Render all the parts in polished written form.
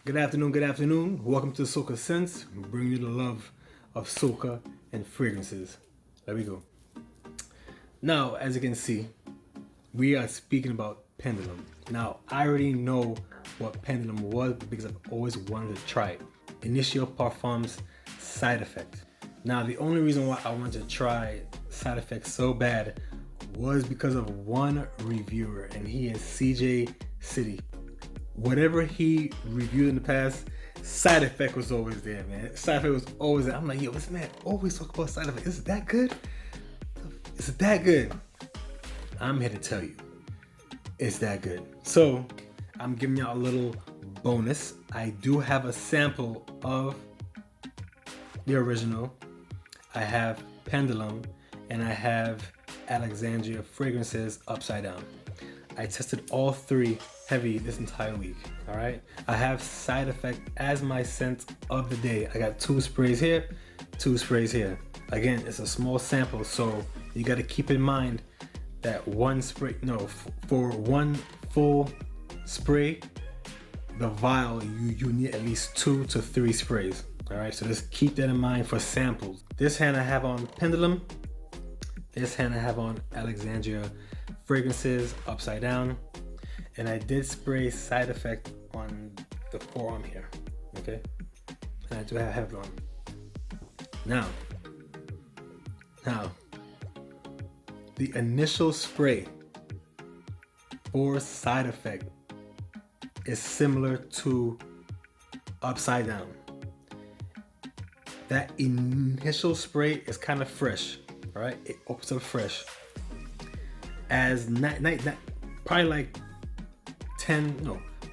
Good afternoon. Welcome to Soca Scents, bringing you the love of soca and fragrances. There we go. Now, as you can see, we are speaking about Pendulum. Now, I already know what Pendulum was because I've always wanted to try it. Initio Parfums Side Effect. Now, the only reason why I wanted to try Side Effect so bad was because of one reviewer, and he is CJCityTv. Whatever he reviewed in the past, Side Effect was always there, man. Side Effect was always there. I'm like, yo, this man always talk about Side Effect. Is it that good? Is it that good? I'm here to tell you, it's that good. So, I'm giving y'all a little bonus. I do have a sample of the original. I have Pendulum, and I have Alexandria fragrances upside down. I tested all three heavy this entire week. All right, I have Side Effect as my scent of the day. I got 2 sprays here, 2 sprays here. Again, it's a small sample, so you got to keep in mind that one spray, for one full spray, the vial, you need at least 2 to 3 sprays. All right, so just keep that in mind for samples. This hand I have on Pendulum. This hand I have on Alexandria fragrances upside down, and I did spray Side Effect on the forearm here. Okay, and I do have it on. Now, the initial spray for Side Effect is similar to upside down. That initial spray is kind of fresh. All right, it opens up fresh. As probably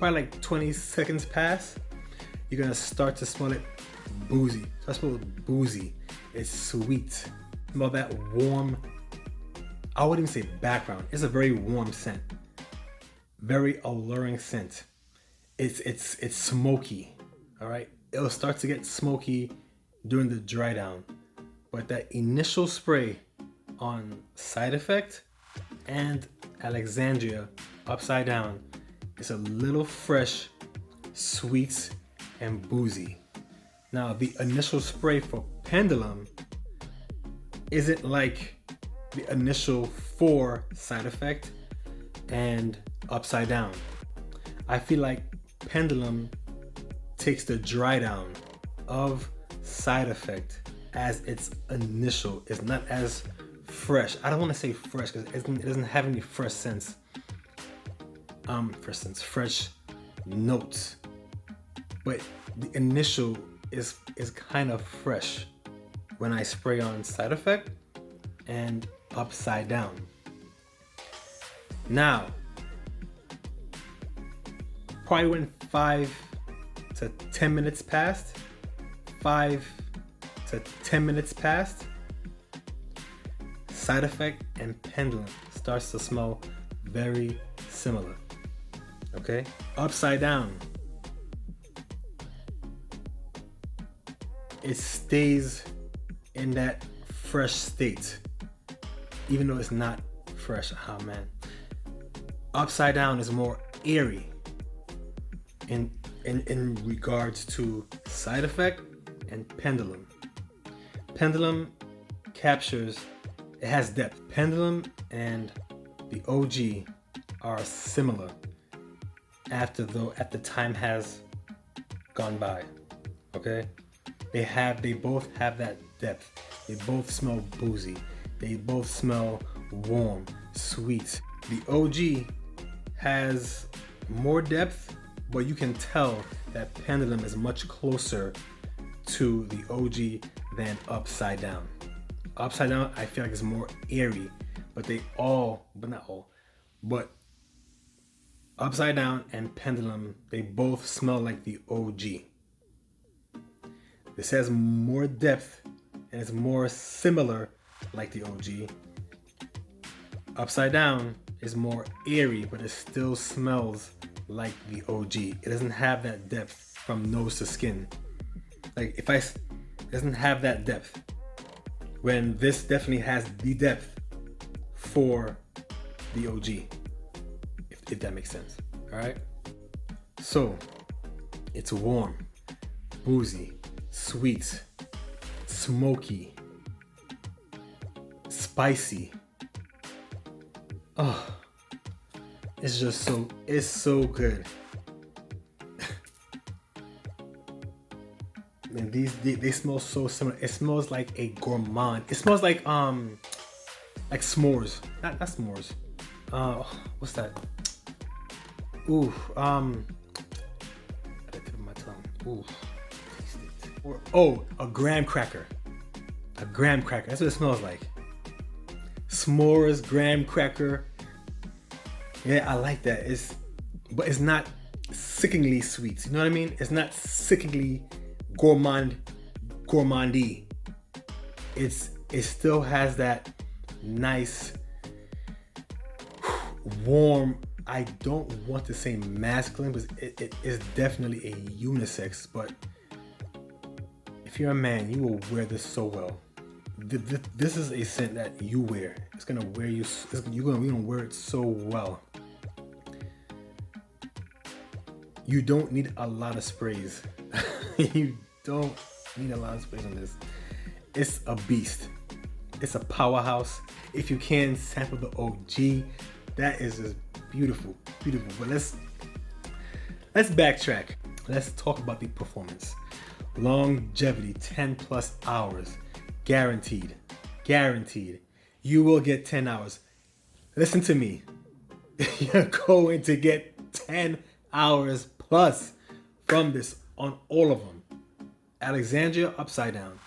like 20 seconds pass, you're gonna start to smell it boozy. So I smell it boozy. It's sweet. Smell that warm, I wouldn't even say background. It's a very warm scent. Very alluring scent. It's smoky. All right, it'll start to get smoky during the dry down. But that initial spray on Side Effect and Alexandria upside down is a little fresh, sweet, and boozy. Now, the initial spray for Pendulum isn't like the initial for Side Effect and upside down. I feel like Pendulum takes the dry down of Side Effect as its initial. It's not as fresh. I don't want to say fresh because it doesn't have any fresh scents. Fresh notes. But the initial is kind of fresh when I spray on Side Effect and upside down. Now, probably when 5 to 10 minutes passed, 5 to 10 minutes passed, Side Effect and Pendulum starts to smell very similar. Okay, upside down, it stays in that fresh state, even though it's not fresh. Oh man, upside down is more airy in regards to Side Effect and Pendulum. Pendulum captures, it has depth. Pendulum and the OG are similar after time has gone by. Okay, they both have that depth. They both smell boozy. They both smell warm, sweet. The OG has more depth, but you can tell that Pendulum is much closer to the OG than upside down. Upside down, I feel like it's more airy, but but upside down and Pendulum, they both smell like the OG. This has more depth and it's more similar like the OG. Upside down is more airy, but it still smells like the OG. It doesn't have that depth from nose to skin. Like it doesn't have that depth. When this definitely has the depth for the OG, if that makes sense. All right. So It's warm, boozy, sweet, smoky, spicy. Oh, it's just it's so good. And they smell so similar. It smells like a gourmand. It smells like s'mores. Not s'mores. What's that? Ooh, at the tip of my tongue. Ooh, taste it. Oh, a graham cracker. A graham cracker. That's what it smells like. S'mores, graham cracker. Yeah, I like that. But it's not sickeningly sweet. You know what I mean? It's not sickeningly gourmandy. It still has that nice warm, I don't want to say masculine, but it is definitely a unisex. But if you're a man, you will wear this so well. This is a scent that you wear. It's gonna wear you. You're gonna wear it so well. You don't need a lot of sprays. You don't need a lot of sprays on this. It's a beast. It's a powerhouse. If you can sample the OG, that is just beautiful, beautiful. But let's backtrack. Let's talk about the performance. Longevity, 10 plus hours, guaranteed. Guaranteed. You will get 10 hours. Listen to me. You're going to get 10 hours plus from this on all of them. Alexandria, upside down,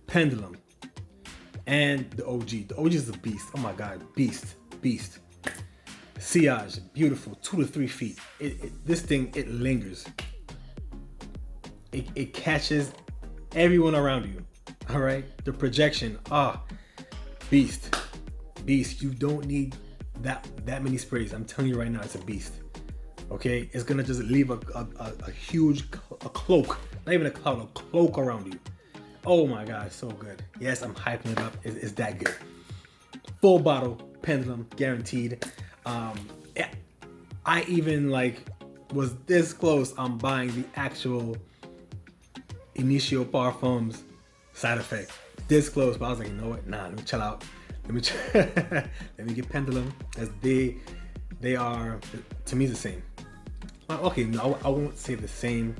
Pendulum, and the OG. The OG is a beast. Oh my God, beast. Sillage, beautiful, 2 to 3 feet. This thing, it lingers. It catches everyone around you. All right, the projection, beast. You don't need that many sprays. I'm telling you right now, it's a beast. Okay, it's gonna just leave a huge cloak, not even a cloud, a cloak around you. Oh my God, so good. Yes, I'm hyping it up. It's that good. Full bottle, Pendulum, guaranteed. I even was this close on buying the actual Initio Parfums side effect. This close, but I was like, you know what? Nah, let me chill out. Let me get Pendulum, as they are, to me, the same. Okay, no, I won't say the same.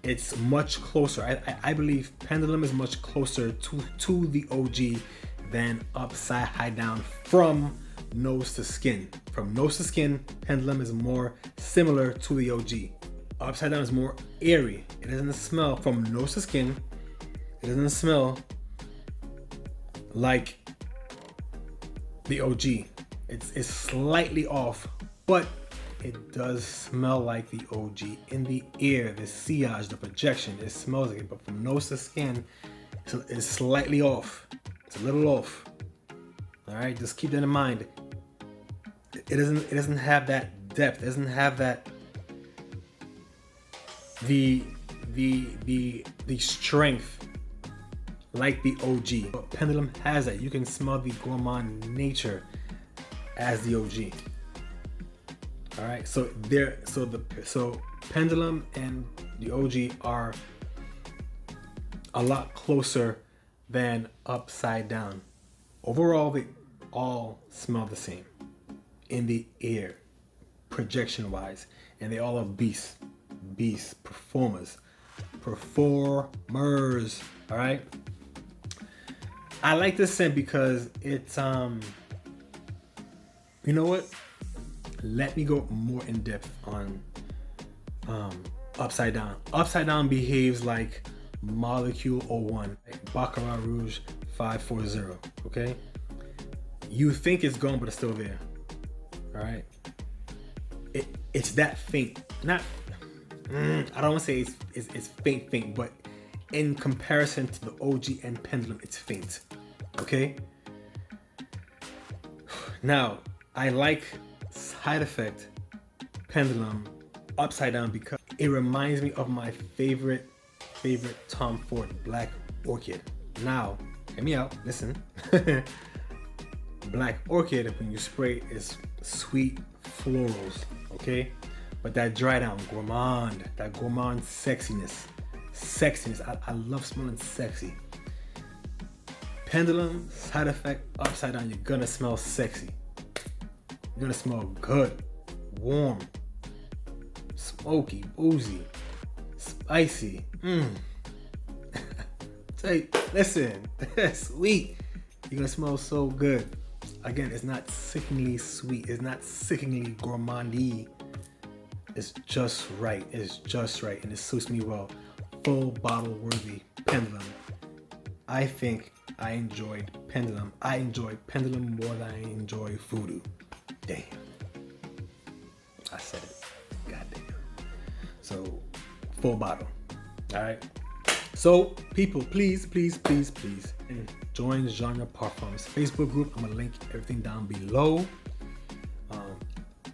It's much closer. I believe Pendulum is much closer to the OG than upside high down from nose to skin. From nose to skin, Pendulum is more similar to the OG. Upside down is more airy. It doesn't smell, from nose to skin, it doesn't smell like the OG. It's slightly off, but it does smell like the OG. In the air, the sillage, the projection, it smells like it, but from nose to skin, it's slightly off. It's a little off. All right, just keep that in mind. It doesn't have that depth. It doesn't have that the strength like the OG. But Pendulum has that. You can smell the gourmand nature as the OG. All right, so Pendulum and the OG are a lot closer than upside down. Overall, they all smell the same in the air, projection wise, and they all are beasts, performers. All right. I like this scent because it's you know what? Let me go more in depth on upside down. Upside down behaves like Molecule 01, like Baccarat Rouge 540. Okay, you think it's gone, but it's still there. All right, it's that faint. Not, I don't want to say it's faint, but in comparison to the OG and Pendulum, it's faint. Okay. Now, I like side effect Pendulum upside down because it reminds me of my favorite Tom Ford Black Orchid. Now, hear me out, listen. Black Orchid, when you spray, is sweet florals, okay? But that dry down, gourmand, that gourmand sexiness. Sexiness, I love smelling sexy. Pendulum, side effect, upside down, you're gonna smell sexy. You're gonna smell good, warm, smoky, boozy, spicy. Say, listen, sweet. You're gonna smell so good. Again, it's not sickeningly sweet. It's not sickeningly gourmandy. It's just right. It's just right, and it suits me well. Full bottle worthy Pendulum. I think I enjoyed Pendulum. I enjoyed Pendulum more than I enjoy Voodoo. Damn. I said it. Goddamn. So, full bottle. All right. So, people, please join Genre Parfums Facebook group. I'm gonna link everything down below.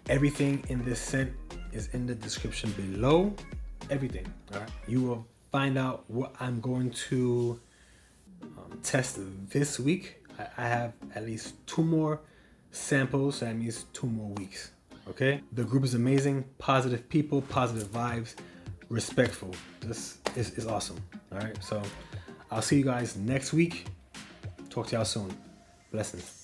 Everything in this scent is in the description below. Everything. All right. You will find out what I'm going to test this week. I have at least 2 more samples, so that means 2 more weeks. Okay. The group is amazing. Positive people, positive vibes, respectful. This is awesome. All right. So I'll see you guys next week. Talk to y'all soon. Blessings.